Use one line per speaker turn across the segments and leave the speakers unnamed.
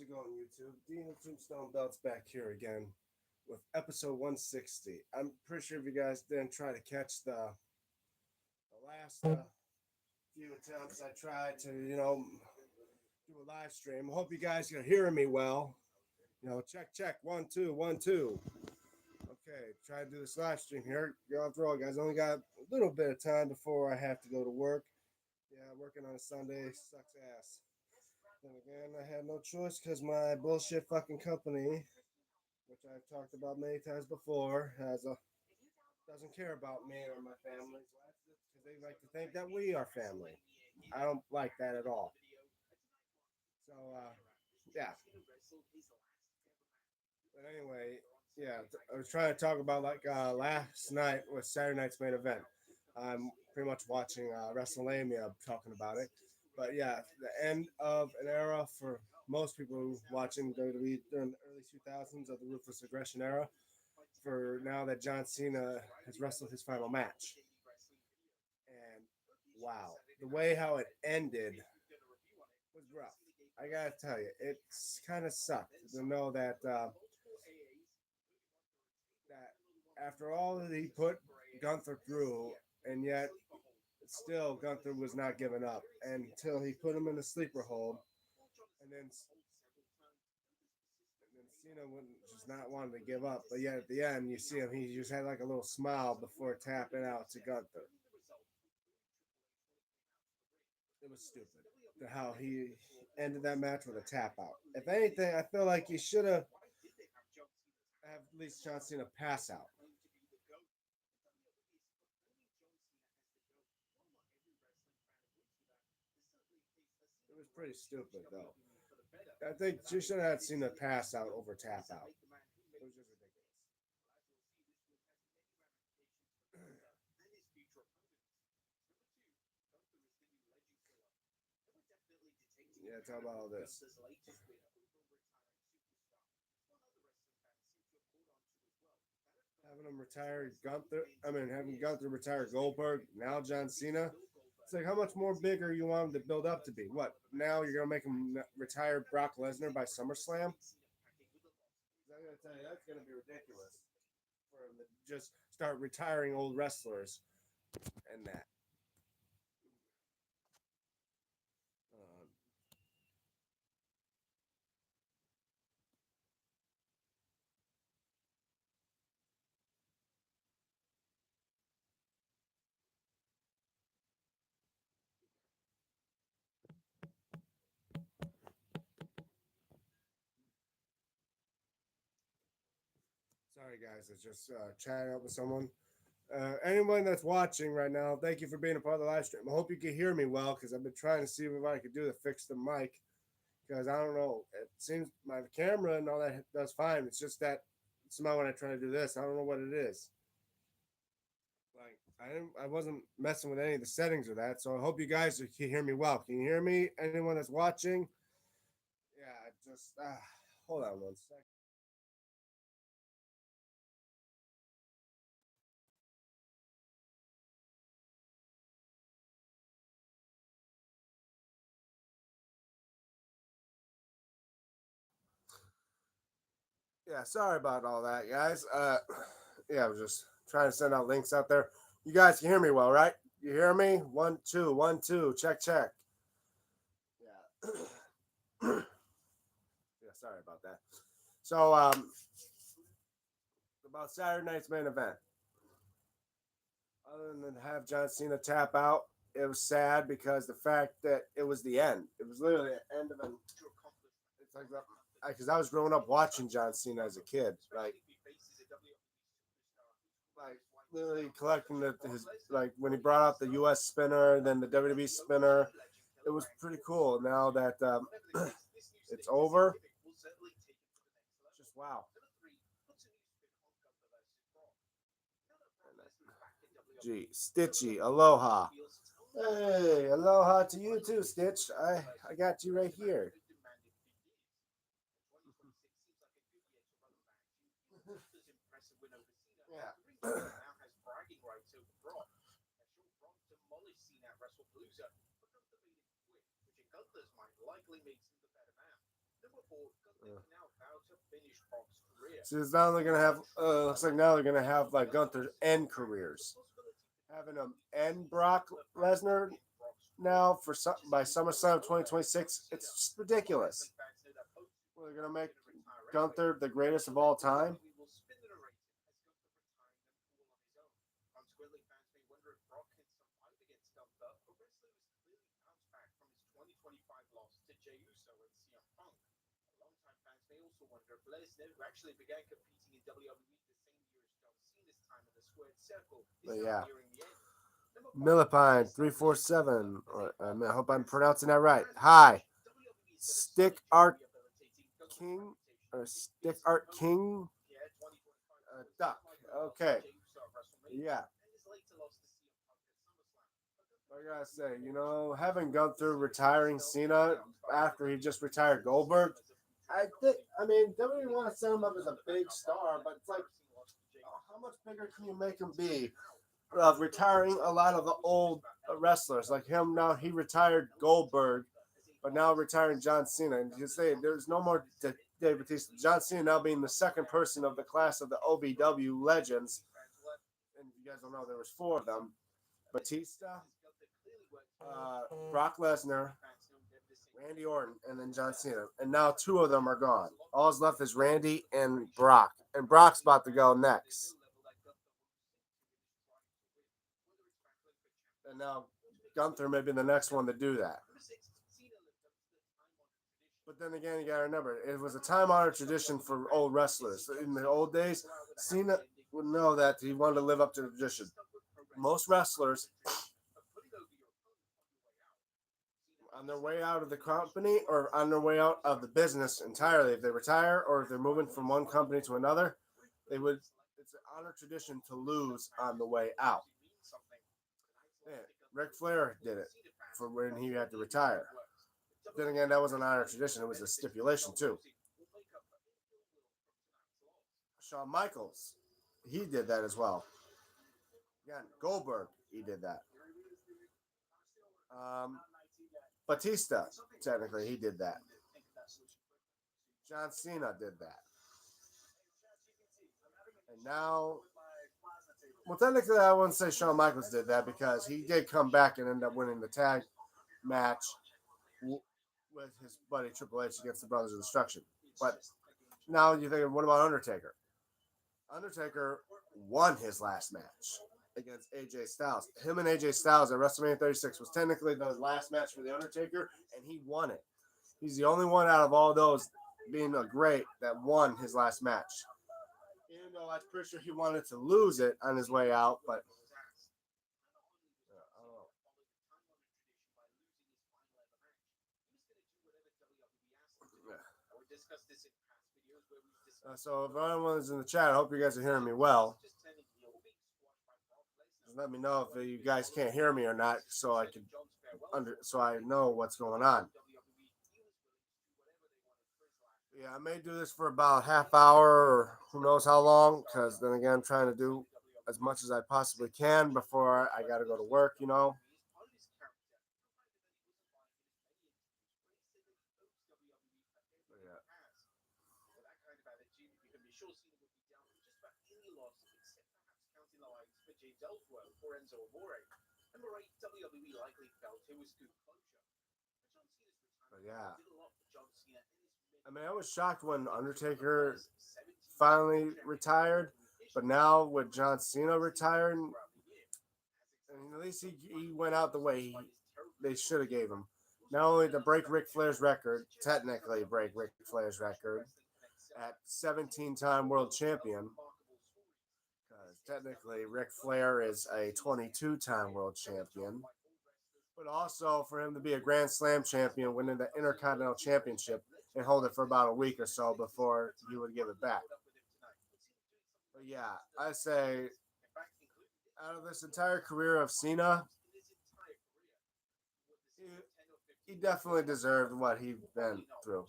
it going, YouTube? DMTombstone Belts back here again with episode 160. I'm pretty sure if you guys didn't try to catch the last few attempts I tried to, do a live stream. I hope you guys are hearing me well. Check, check, 1 2 1 2. Okay, try to do this live stream here. After all, guys, only got a little bit of time before I have to go to work. Yeah, working on a Sunday sucks ass. Then again, I had no choice because my bullshit fucking company, which I've talked about many times before, doesn't care about me or my family because they like to think that we are family. I don't like that at all. So yeah. But anyway, yeah, I was trying to talk about last night was Saturday night's main event. I'm pretty much watching WrestleMania, talking about it. But yeah, the end of an era for most people watching WWE during the early 2000s of the Ruthless Aggression era. For now that John Cena has wrestled his final match, and wow, the way how it ended was rough. I gotta tell you, it's kind of sucked to know that after all that he put Gunther through, and yet still Gunther was not giving up until he put him in the sleeper hold, and then Cena wouldn't just not wanting to give up, but yet at the end you see him, he just had like a little smile before tapping out to Gunther. It was stupid how he ended that match with a tap out. If anything, I feel like you should have at least John Cena pass out. It was pretty stupid though. I think you should have seen the pass out over tap out. It was just ridiculous. Yeah, talk about all this. Having him retire Gunther, having Gunther retire Goldberg, now John Cena. It's like how much more bigger you want him to build up to be? What, now you're going to make him retire Brock Lesnar by SummerSlam? I'm going to tell you, that's going to be ridiculous for him to just start retiring old wrestlers and that. Uh, Sorry, guys, it's just chatting up with someone. Anyone that's watching right now, thank you for being a part of the live stream. I hope you can hear me well because I've been trying to see what I could do to fix the mic because I don't know. It seems my camera and all that does fine. It's just that somehow when I try to do this, I don't know what it is. Like I wasn't messing with any of the settings of that, so I hope you guys can hear me well. Can you hear me? Anyone that's watching? Yeah, just hold on 1 second. Yeah, sorry about all that, guys. Yeah, I was just trying to send out links out there. You guys can hear me well, right? You hear me? 1 2 1 2. Check check. Yeah. Yeah, sorry about that. So, about Saturday night's main event. Other than have John Cena tap out, it was sad because the fact that it was the end. It was literally the end of an. It's like because I was growing up watching John Cena as a kid, like literally collecting his like when he brought out the U.S. spinner, then the WWE spinner. It was pretty cool. Now that it's over, just wow. Gee, Stitchy, aloha. Hey, aloha to you too, Stitch. I got you right here. Yeah. Uh, So it's now they're gonna have. Looks like now they're gonna have like Gunther's end careers, having him and Brock Lesnar now for some, by SummerSlam 2026. It's ridiculous. Well, they're gonna make Gunther the greatest of all time. But yeah, Millipine 347. I hope I'm pronouncing that right. Hi, Stick Art King or Stick Art King Duck. Okay, yeah. I gotta say, having gone through retiring Cena after he just retired Goldberg, I think, I mean, WWE want to set him up as a big star, but it's like, how much bigger can you make him be? Retiring a lot of the old wrestlers like him now. He retired Goldberg, but now retiring John Cena. And you say there's no more Dave Batista. John Cena now being the second person of the class of the OVW legends. And you guys don't know there was four of them: Batista, Brock Lesnar, Randy Orton, and then John Cena. And now two of them are gone. All's left is Randy and Brock. And Brock's about to go next. And now Gunther may be the next one to do that. But then again, you got to remember, it was a time honored tradition for old wrestlers. In the old days, Cena would know that he wanted to live up to the tradition. Most wrestlers, on their way out of the company or on their way out of the business entirely, if they retire or if they're moving from one company to another, they would. It's an honored tradition to lose on the way out. Yeah, Ric Flair did it for when he had to retire. Then again, that wasn't an honored tradition; it was a stipulation too. Shawn Michaels, he did that as well. Again, Goldberg, he did that. Um, Batista, technically, he did that. John Cena did that. And now, well, technically, I wouldn't say Shawn Michaels did that because he did come back and end up winning the tag match with his buddy Triple H against the Brothers of Destruction. But now you think, what about Undertaker? Undertaker won his last match against AJ Styles. Him and AJ Styles at WrestleMania 36 was technically the last match for the Undertaker, and he won it. He's the only one out of all those being a great that won his last match. Even though I'm pretty sure he wanted to lose it on his way out, but I don't know. So if anyone's in the chat, I hope you guys are hearing me well. Just let me know if you guys can't hear me or not, so I can so I know what's going on. Yeah, I may do this for about half hour or who knows how long, because then again, I'm trying to do as much as I possibly can before I got to go to work. Yeah. But yeah. I mean, I was shocked when Undertaker finally retired, but now with John Cena retiring, and at least he went out the way they should have gave him. Not only to break Ric Flair's record, technically break Ric Flair's record at 17-time world champion, because technically Ric Flair is a 22-time world champion, but also for him to be a Grand Slam champion, winning the Intercontinental Championship and hold it for about a week or so before he would give it back. But yeah, I say out of this entire career of Cena, he, he definitely deserved what he'd been through.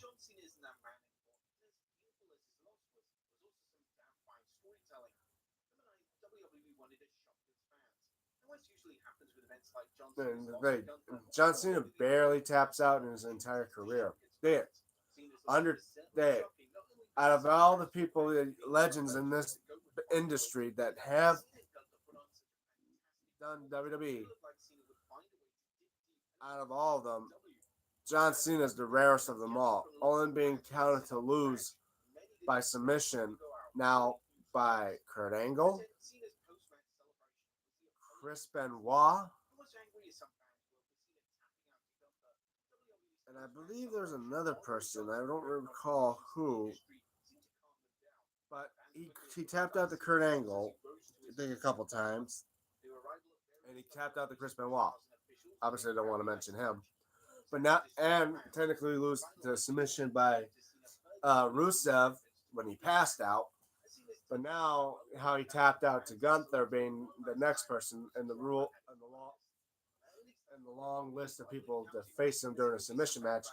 And they, John Cena barely taps out in his entire career. There. under they out of all the people, the legends in this industry that have done WWE, out of all of them, John Cena is the rarest of them all, only being counted to lose by submission now by Kurt Angle, Chris Benoit, and I believe there's another person. I don't recall who, but he tapped out to Kurt Angle, I think a couple times, and he tapped out to Chris Benoit. Obviously, I don't want to mention him, but not and technically lose the submission by Rusev when he passed out. But now, how he tapped out to Gunther being the next person in the rule and the long list of people to face him during a submission match.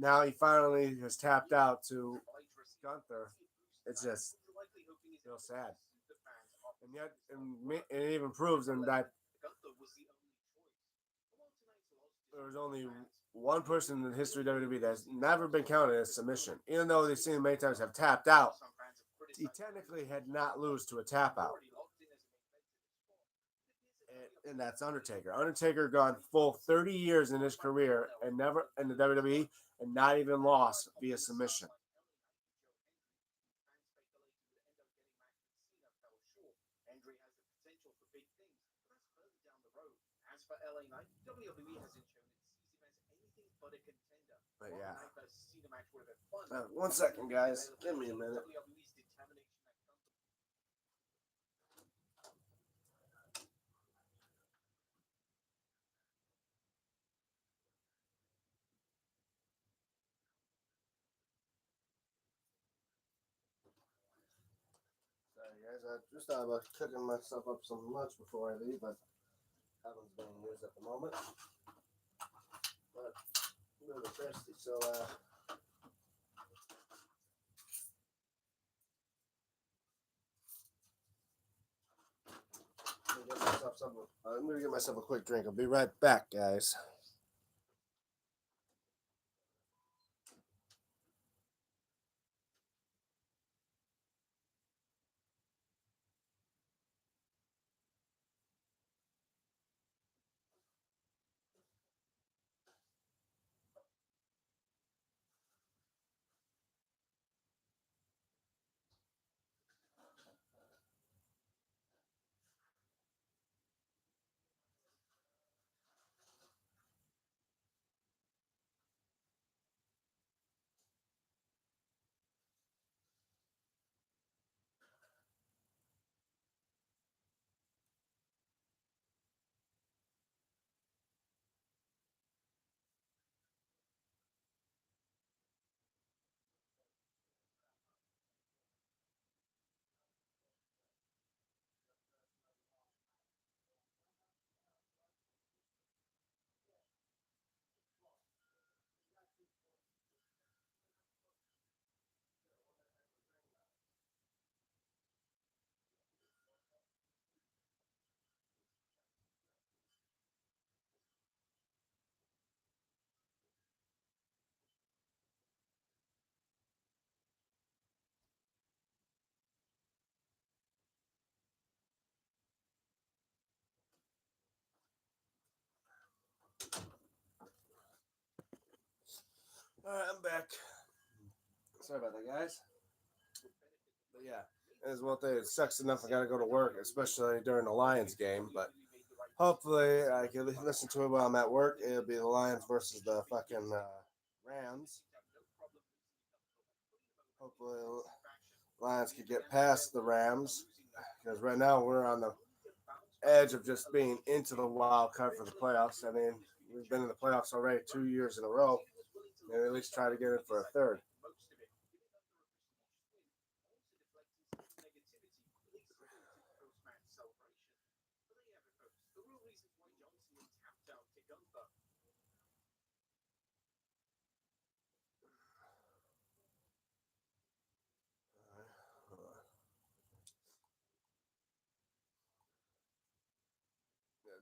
Now he finally has tapped out to Gunther. It's just real sad, and yet, it even proves in that there was only one person in the history of WWE that's never been counted as submission, even though they've seen him many times have tapped out. He technically had not lose to a tap out. And that's Undertaker. Undertaker gone full 30 years in his career and never in the WWE and not even lost via submission. But yeah. 1 second, guys. Give me a minute. Sorry, guys. I just thought about cooking myself up some lunch before I leave, but oven's being used at the moment. But I'm a little thirsty, so I'm gonna get myself a quick drink. I'll be right back, guys. All right, I'm back. Sorry about that, guys. But yeah, as well, it sucks enough. I gotta go to work, especially during the Lions game. But hopefully, I can listen to it while I'm at work. It'll be the Lions versus the fucking Rams. Hopefully, Lions could get past the Rams because right now we're on the edge of just being into the wild card for the playoffs. I mean, we've been in the playoffs already 2 years in a row, and at least try to get in for a third.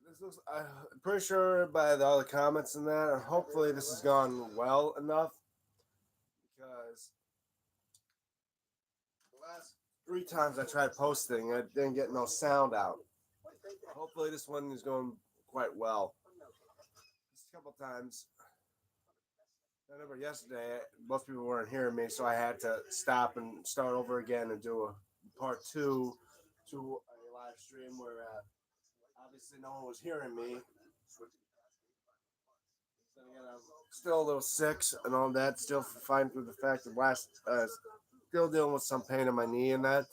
This looks. I'm pretty sure by all the comments in that, hopefully this has gone well enough 3 times I tried posting. I didn't get no sound out. Hopefully this one is going quite well. Just a couple times. I remember yesterday, most people weren't hearing me, so I had to stop and start over again and do a part 2 to a live stream where obviously no one was hearing me. Then again, I'm still a little sick and all that. Still fighting through the fact that still dealing with some pain in my knee and that.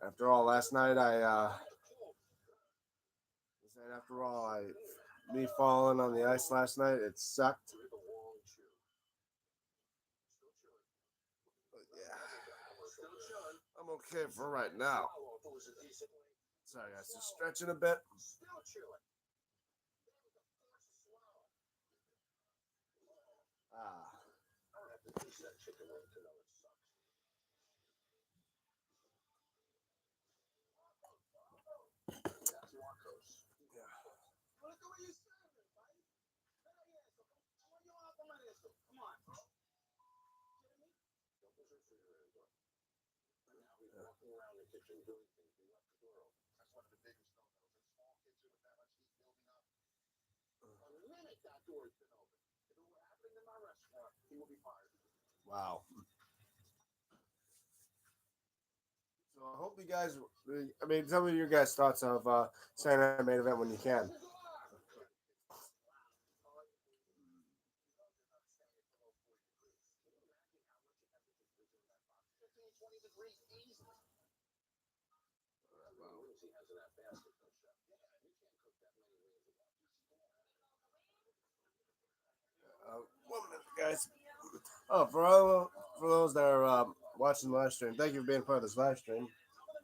After all, last night me falling on the ice last night, it sucked. But yeah, I'm okay for right now. Sorry guys, just stretching a bit. Ah. Wow. So I hope you guys. I mean, tell me your guys' thoughts of saying that main event when you can. One minute, guys. Oh, for those that are watching the live stream, thank you for being part of this live stream.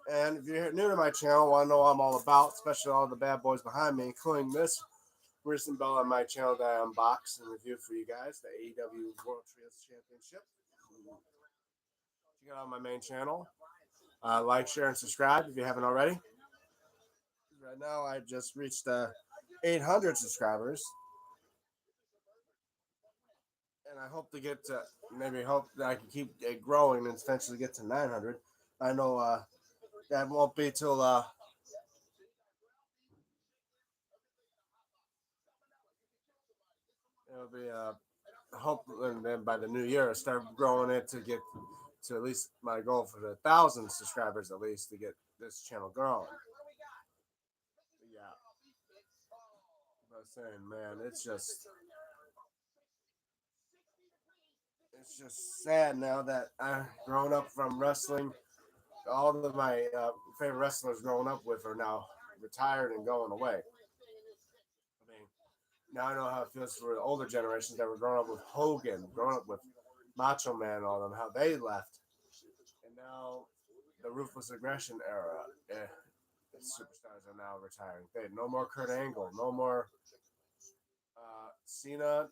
And if you're new to my channel, want to know what I'm all about, especially all the bad boys behind me, including this recent belt on my channel that I unboxed and reviewed for you guys, the AEW World Trios Championship. Check it out on my main channel. Like, share, and subscribe if you haven't already. Right now, I just reached 800 subscribers, and I hope to get to hope that I can keep it growing and eventually get to 900. I know that won't be till it'll be hope, and then by the new year, I start growing it to get to at least my goal for the 1,000 subscribers at least to get this channel growing. Yeah, but I'm saying, man, it's just sad now that I've grown up from wrestling. All of my favorite wrestlers growing up with are now retired and going away. I mean, now I know how it feels for the older generations that were growing up with Hogan, growing up with Macho Man, all of them, how they left. And now the Ruthless Aggression era, the superstars are now retiring. They no more Kurt Angle, no more Cena.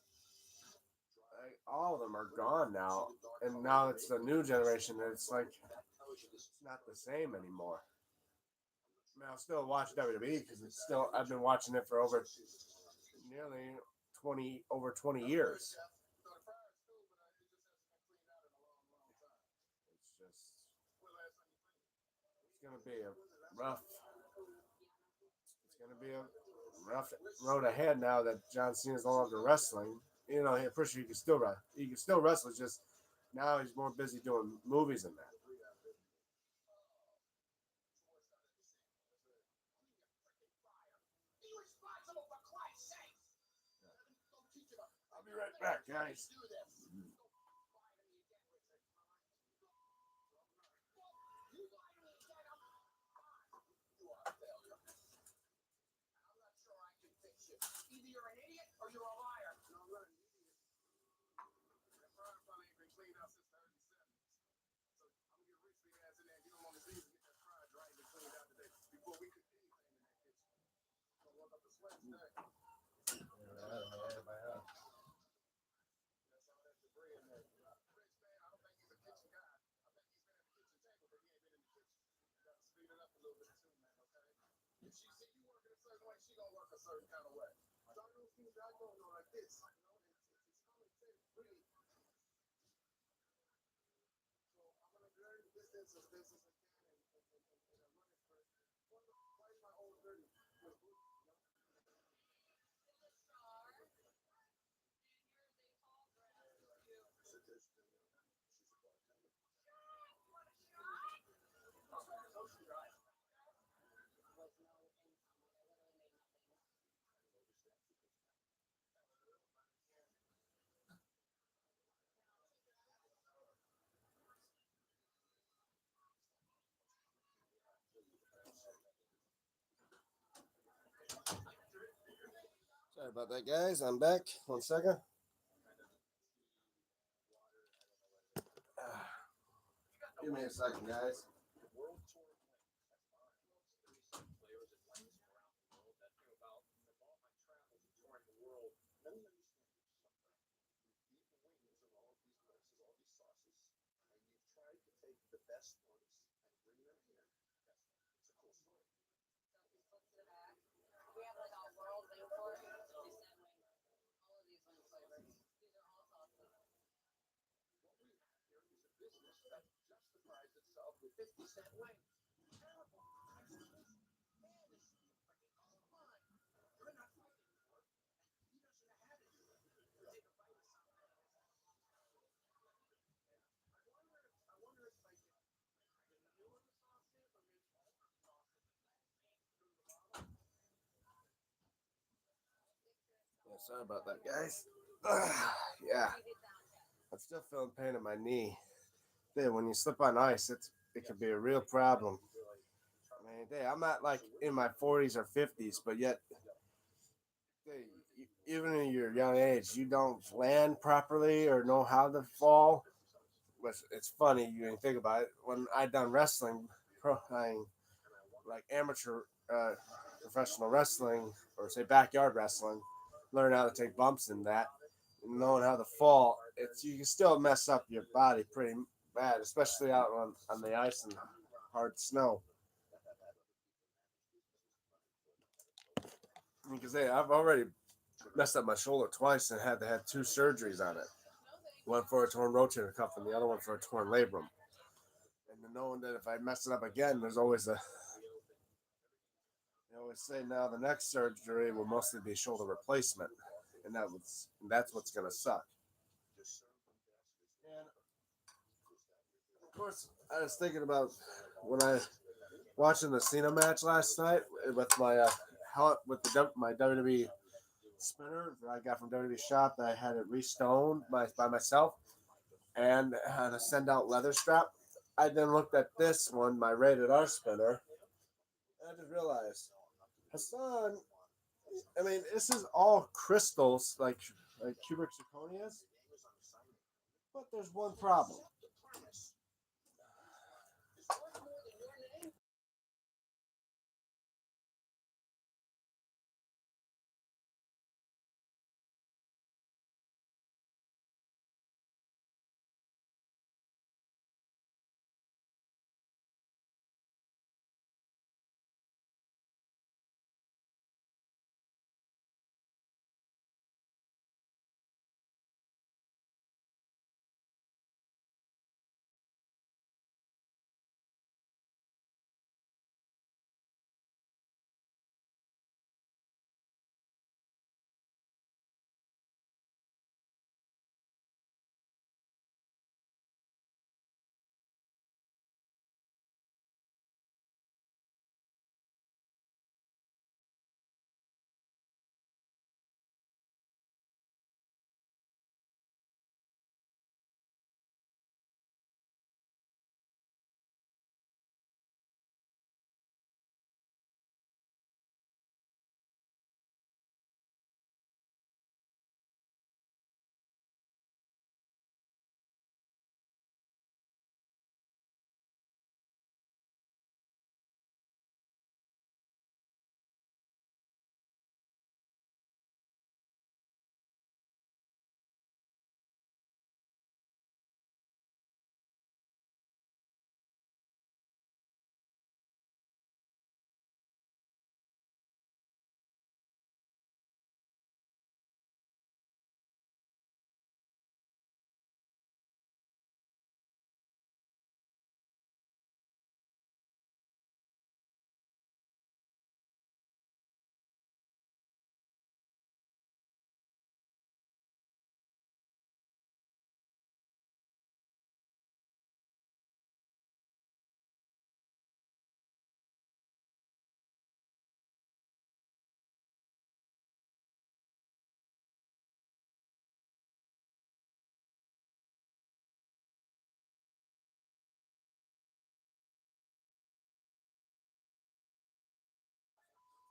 All of them are gone now, and now it's the new generation. And it's like it's not the same anymore. I mean, I'll still watch WWE because it's still I've been watching it for over nearly 20 years. It's just it's gonna be a rough. It's gonna be a rough road ahead now that John Cena's no longer wrestling. You know, I'm pretty sure he can still wrestle. It's just now he's more busy doing movies than that. I'll be right back, guys. Sorry about that, guys. I'm back. 1 second. Give me a second, guys. Yeah, sorry about that, guys. Yeah, I'm still feeling pain in my knee. Yeah, when you slip on ice, it can be a real problem. I mean, I'm not like in my 40s or 50s, but yet, even in your young age, you don't land properly or know how to fall. It's funny you think about it. When I done wrestling, like amateur, professional wrestling, or say backyard wrestling, learn how to take bumps in that, and knowing how to fall. It's you can still mess up your body pretty bad, especially out on the ice and hard snow. Because hey, I've already messed up my shoulder twice and had to have two surgeries on it. One for a torn rotator cuff and the other one for a torn labrum. And then knowing that if I mess it up again, there's always a they always say now the next surgery will mostly be shoulder replacement, and that's what's gonna suck. And of course, I was thinking about when I watching the Cena match last night with my my WWE spinner that I got from WWE shop that I had it restoned by myself and had a send out leather strap. I then looked at this one, my rated R spinner, and I just realized Hassan. I mean, this is all crystals like cubic zirconias, but there's one problem.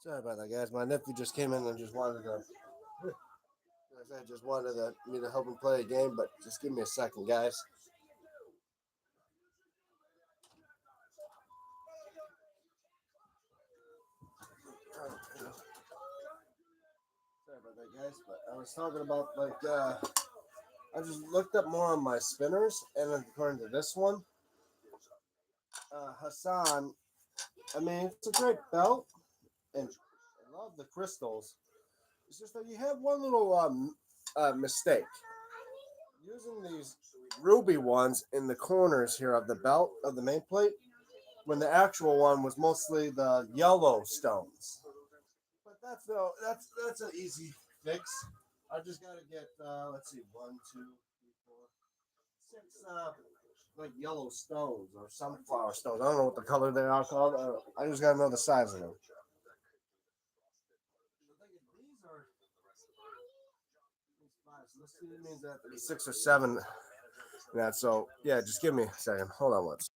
Sorry about that, guys. My nephew just came in and just wanted to I just wanted me to help him play a game, but just give me a second, guys. Sorry about that, guys, but I was talking about I just looked up more on my spinners, and according to this one, Hassan. I mean, it's a great belt, and I love the crystals. It's just that you have one little mistake. Using these ruby ones in the corners here of the belt of the main plate, when the actual one was mostly the yellow stones. But that's an easy fix. I just gotta get let's see, one, two, three, four, six like yellow stones or sunflower stones. I don't know what the color they are called. I just gotta know the size of them. These are these five. So this means that there's 6 or 7. That so yeah. Just give me a second. Hold on, let's.